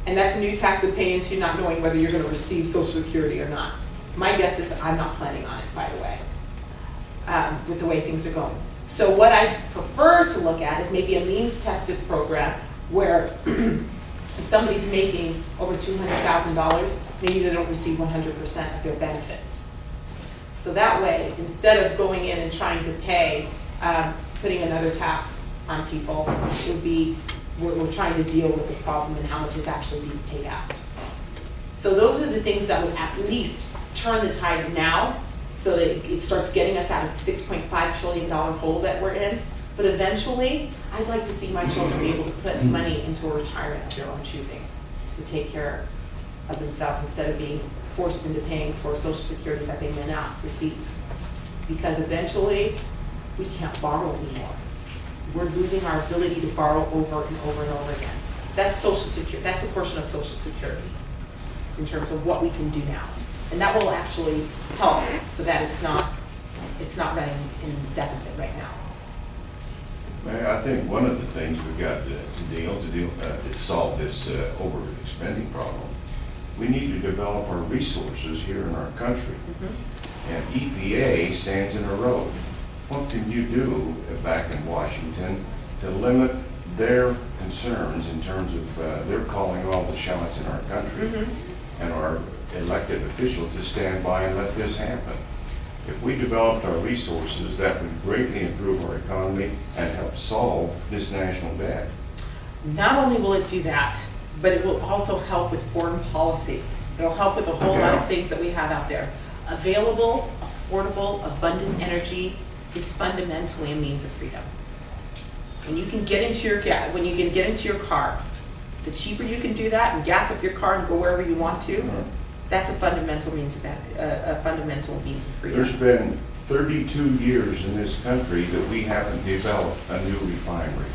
And that's a new tax to pay into, not knowing whether you're going to receive Social Security or not. My guess is I'm not planning on it, by the way, with the way things are going. So what I prefer to look at is maybe a means-tested program where if somebody's making over $200,000, maybe they don't receive 100% of their benefits. So that way, instead of going in and trying to pay, putting another tax on people, it would be, we're trying to deal with the problem and how much is actually being paid out. So those are the things that would at least turn the tide now, so that it starts getting us out of the $6.5 trillion hole that we're in. But eventually, I'd like to see my children be able to put money into a retirement of their own choosing to take care of themselves instead of being forced into paying for Social Security that they may not receive. Because eventually, we can't borrow anymore. We're losing our ability to borrow over and over and over again. That's Social Security. That's a portion of Social Security in terms of what we can do now. And that will actually help so that it's not running in deficit right now. I think one of the things we've got to solve this overspending problem, we need to develop our resources here in our country. And EPA stands in a road. What can you do back in Washington to limit their concerns in terms of they're calling all the shots in our country, and our elected officials to stand by and let this happen? If we developed our resources, that would greatly improve our economy and help solve this national debt. Not only will it do that, but it will also help with foreign policy. It'll help with a whole lot of things that we have out there. Available, affordable, abundant energy is fundamentally a means of freedom. When you can get into your car, the cheaper you can do that and gas up your car and go wherever you want to, that's a fundamental means of freedom. There's been 32 years in this country that we haven't developed a new refinery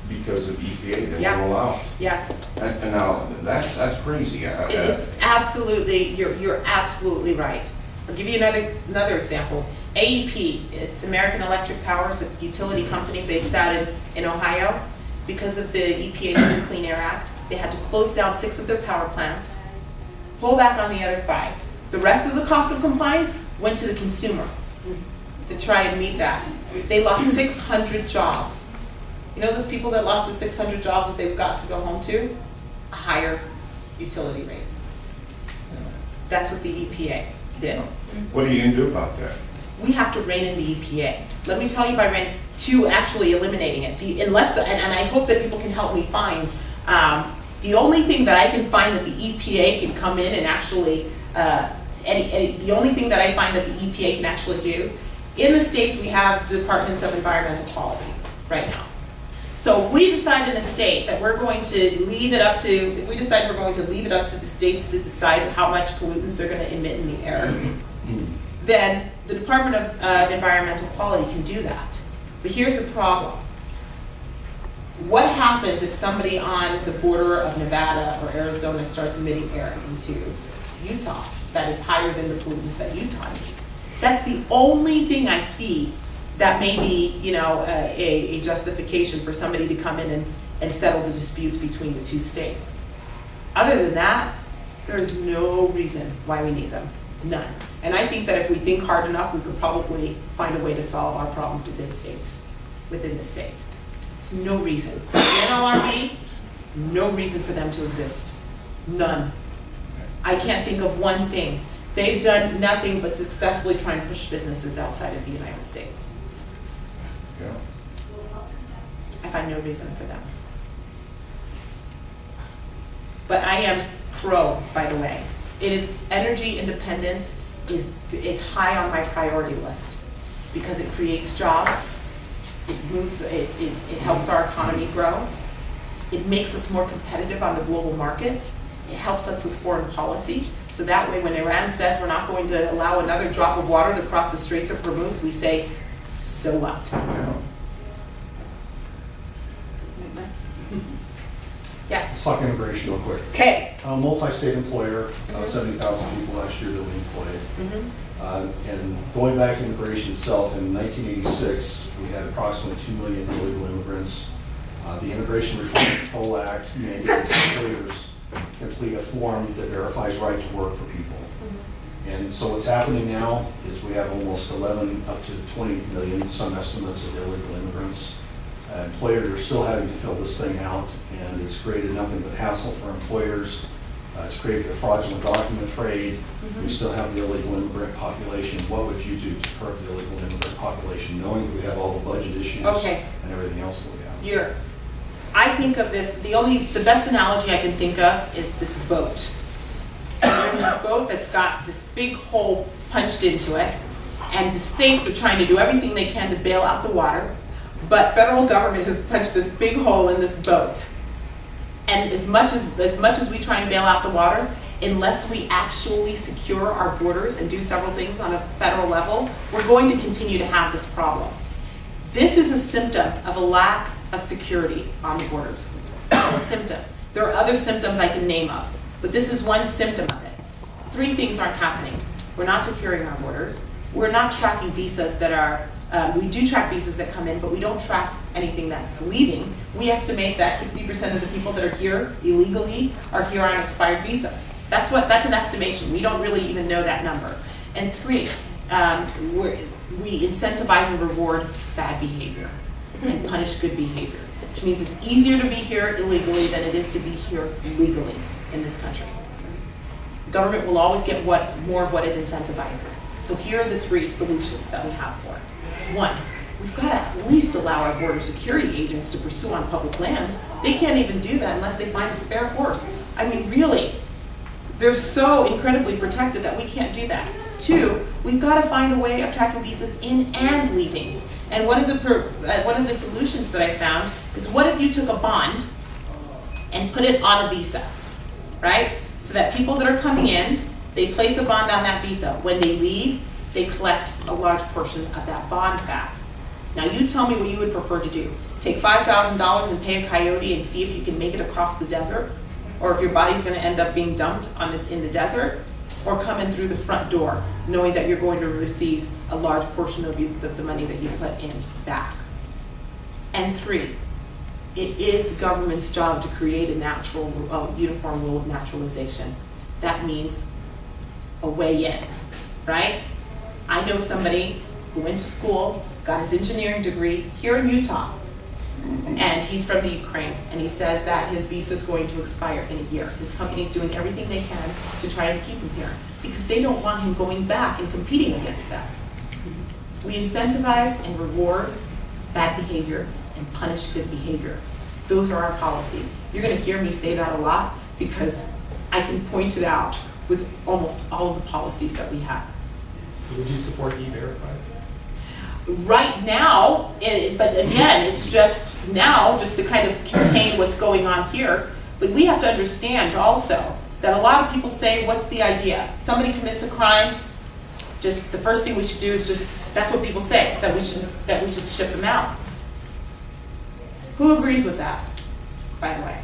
because of EPA that won't allow. Yes. And now that's crazy. It's absolutely, you're absolutely right. I'll give you another example. AEP, it's American Electric Power. It's a utility company based out in Ohio. Because of the EPA's New Clean Air Act, they had to close down 6 of their power plants, pull back on the other 5. The rest of the cost of compliance went to the consumer to try and meet that. They lost 600 jobs. You know those people that lost the 600 jobs that they've got to go home to? A higher utility rate. That's what the EPA did. What are you going to do about that? We have to rein in the EPA. Let me tell you by rein to actually eliminating it. And I hope that people can help me find the only thing that I can find that the EPA can come in and actually, the only thing that I find that the EPA can actually do, in the states we have departments of environmental quality right now. So if we decide in a state that we're going to leave it up to, the states to decide how much pollutants they're going to emit in the air, then the Department of Environmental Quality can do that. But here's the problem. What happens if somebody on the border of Nevada or Arizona starts emitting air into Utah that is higher than the pollutants that Utah needs? That's the only thing I see that may be, a justification for somebody to come in and settle the disputes between the 2 states. Other than that, there's no reason why we need them. None. And I think that if we think hard enough, we could probably find a way to solve our problems within the states. There's no reason. The NLRB, no reason for them to exist. None. I can't think of one thing. They've done nothing but successfully try and push businesses outside of the United States. Yeah. I find no reason for them. But I am pro, by the way. It is energy independence is high on my priority list because it creates jobs, it helps our economy grow, it makes us more competitive on the global market, it helps us with foreign policy, so that way when Iran says we're not going to allow another drop of water to cross the Straits of Hormuz, we say, so what? Yes. Let's talk immigration real quick. Okay. Multi-state employer, 70,000 people last year that we employed. And going back to immigration itself, in 1986, we had approximately 2 million illegal immigrants. The Immigration Reform and Control Act mandated employers complete a form that verifies right to work for people. And so what's happening now is we have almost 11 up to 20 million, some estimates, of illegal immigrants. Employers are still having to fill this thing out, and it's created nothing but hassle for employers. It's created a fraudulent document trade. We still have the illegal immigrant population. What would you do to curb the illegal immigrant population, knowing that we have all the budget issues Okay. and everything else that we have? I think of this, the best analogy I can think of is this boat. There's this boat that's got this big hole punched into it, and the states are trying to do everything they can to bail out the water, but federal government has punched this big hole in this boat. And as much as we try and bail out the water, unless we actually secure our borders and do several things on a federal level, we're going to continue to have this problem. This is a symptom of a lack of security on the borders. It's a symptom. There are other symptoms I can name of, but this is one symptom of it. 3 things aren't happening. We're not securing our borders. We're not tracking visas that are, we do track visas that come in, but we don't track anything that's leaving. We estimate that 60% of the people that are here illegally are here on expired visas. That's an estimation. We don't really even know that number. And 3, we incentivize and reward bad behavior and punish good behavior, which means it's easier to be here illegally than it is to be here legally in this country. The government will always get more of what it incentivizes. So here are the 3 solutions that we have for it. 1, we've got to at least allow our border security agents to pursue on public lands. They can't even do that unless they find a spare horse. I mean, really, they're so incredibly protected that we can't do that. 2, we've got to find a way of tracking visas in and leaving. And one of the solutions that I found is, what if you took a bond and put it on a visa, right? So that people that are coming in, they place a bond on that visa. When they leave, they collect a large portion of that bond back. Now you tell me what you would prefer to do. Take $5,000 and pay a coyote and see if you can make it across the desert, or if your body's going to end up being dumped in the desert, or come in through the front door knowing that you're going to receive a large portion of the money that you put in back. And 3, it is government's job to create a natural, uniform rule of naturalization. That means a way in, right? I know somebody who went to school, got his engineering degree here in Utah, and he's from the Ukraine, and he says that his visa is going to expire in a year. His company's doing everything they can to try and keep him here because they don't want him going back and competing against them. We incentivize and reward bad behavior and punish good behavior. Those are our policies. You're going to hear me say that a lot because I can point it out with almost all of the policies that we have. So would you support E-Verify? Right now, but again, it's just now just to kind of contain what's going on here. But we have to understand also that a lot of people say, what's the idea? Somebody commits a crime, just the first thing we should do is that's what people say, that we should ship them out. Who agrees with that, by the way?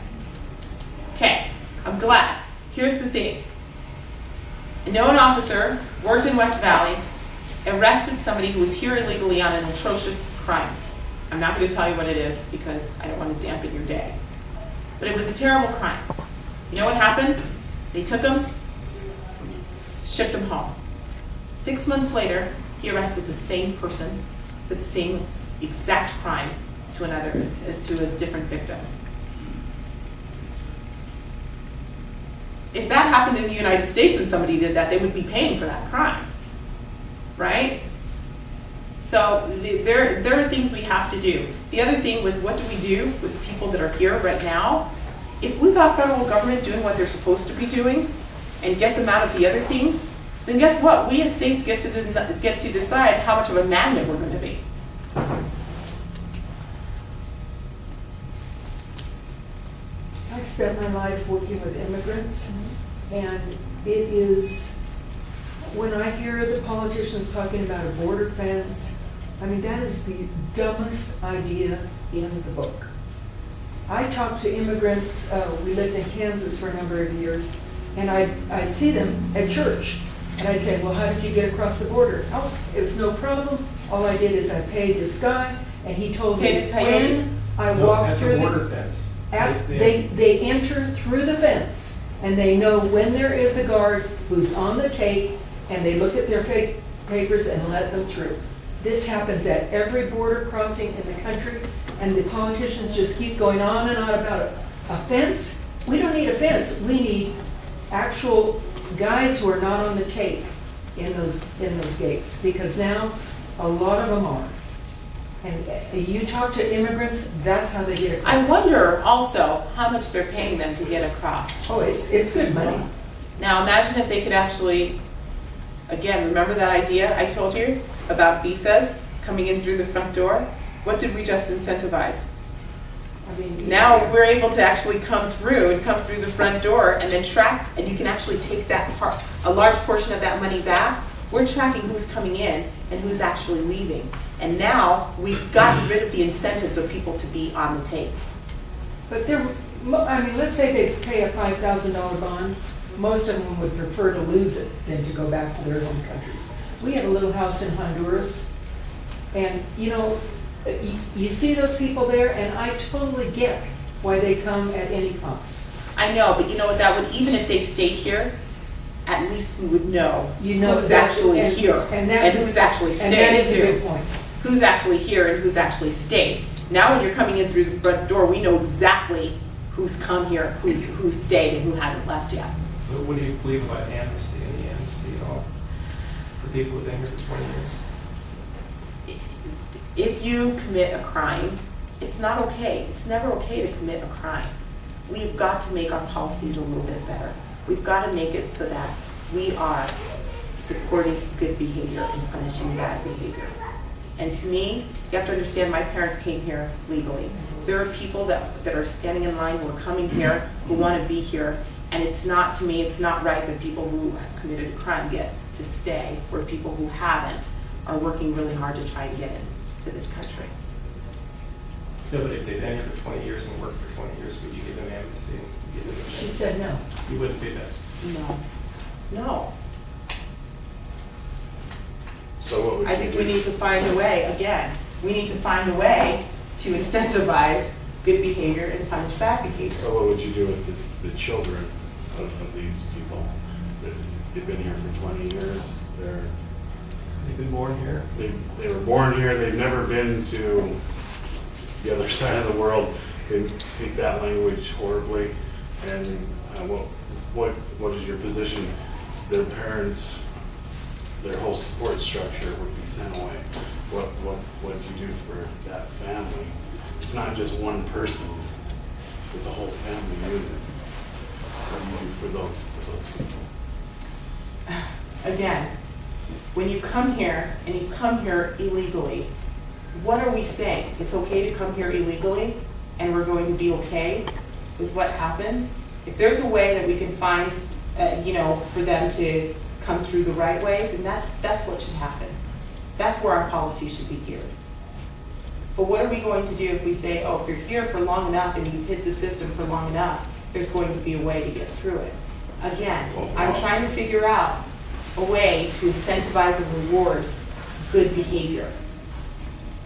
Okay, I'm glad. Here's the thing. I know an officer, worked in West Valley, arrested somebody who was here illegally on an atrocious crime. I'm not going to tell you what it is because I don't want to dampen your day. But it was a terrible crime. You know what happened? They took him, shipped him home. 6 months later, he arrested the same person for the same exact crime to a different victim. If that happened in the United States and somebody did that, they would be paying for that crime, right? So there are things we have to do. The other thing with what do we do with people that are here right now, if we've got federal government doing what they're supposed to be doing and get them out of the other things, then guess what? We as states get to decide how much of a magnet we're going to be. I spent my life working with immigrants, and it is, when I hear the politicians talking about a border fence, I mean, that is the dumbest idea in the book. I talked to immigrants, we lived in Kansas for a number of years, and I'd see them at church, and I'd say, well, how did you get across the border? Oh, it was no problem. All I did is I paid this guy, and he told me when I walked through the border fence. They enter through the fence, And they know when there is a guard who's on the take, and they look at their fake papers and let them through. This happens at every border crossing in the country, and the politicians just keep going on and on about it. A fence? We don't need a fence. We need actual guys who are not on the take in those gates, because now a lot of them are. And you talk to immigrants, that's how they get across. I wonder also how much they're paying them to get across. Oh, it's good money. Now imagine if they could actually, again, remember that idea I told you about visas coming in through the front door? What did we just incentivize? I mean, Now we're able to actually come through the front door and then track, and you can actually take that part, a large portion of that money back. We're tracking who's coming in and who's actually leaving. And now we've gotten rid of the incentives of people to be on the take. But let's say they pay a $5,000 bond, most of them would prefer to lose it than to go back to their home countries. We have a little house in Honduras, and you see those people there, and I totally get why they come at any cost. I know, but you know what, that would, even if they stayed here, at least we would know who's that- actually and- here and and who's actually And that staying is a too. good point. Who's actually here and who's actually stayed. Now when you're coming in through the front door, we know exactly who's come here, who's stayed and who hasn't left yet. So what do you believe about amnesty and the amnesty at all for people who've been here for 20 years? If you commit a crime, it's not okay. It's never okay to commit a crime. We've got to make our policies a little bit better. We've got to make it so that we are supporting good behavior and punishing bad behavior. And to me, you have to understand, my parents came here legally. There are people that are standing in line who are coming here, who want to be here, and it's not, to me, it's not right that people who have committed a crime get to stay, where people who haven't are working really hard to try and get into this country. No, but if they've been here for 20 years and worked for 20 years, would you give them amnesty? Give them She said no. You wouldn't do that? No. No. So what would you I think do? we need to find a way, again, we need to find a way to incentivize good behavior and punish bad behavior. So what would you do with the children of these people? They've been here for 20 years, They've been born here? they were born here, they've never been to the other side of the world, they speak that language horribly, and what is your position? Their parents, their whole support structure would be sent away. What do you do for that family? It's not just one person, it's a whole family unit. What do you do for those people? Again, when you come here and you come here illegally, what are we saying? It's okay to come here illegally and we're going to be okay with what happens? If there's a way that we can find, for them to come through the right way, then that's what should happen. That's where our policy should be geared. But what are we going to do if we say, oh, if you're here for long enough and you've hit the system for long enough, there's going to be a way to get through it? Again, I'm trying to figure out a way to incentivize and reward good behavior.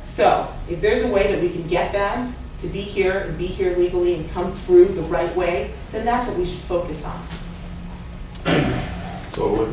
So if there's a way that we can get them to be here and be here legally and come through the right way, then that's what we should focus on. So what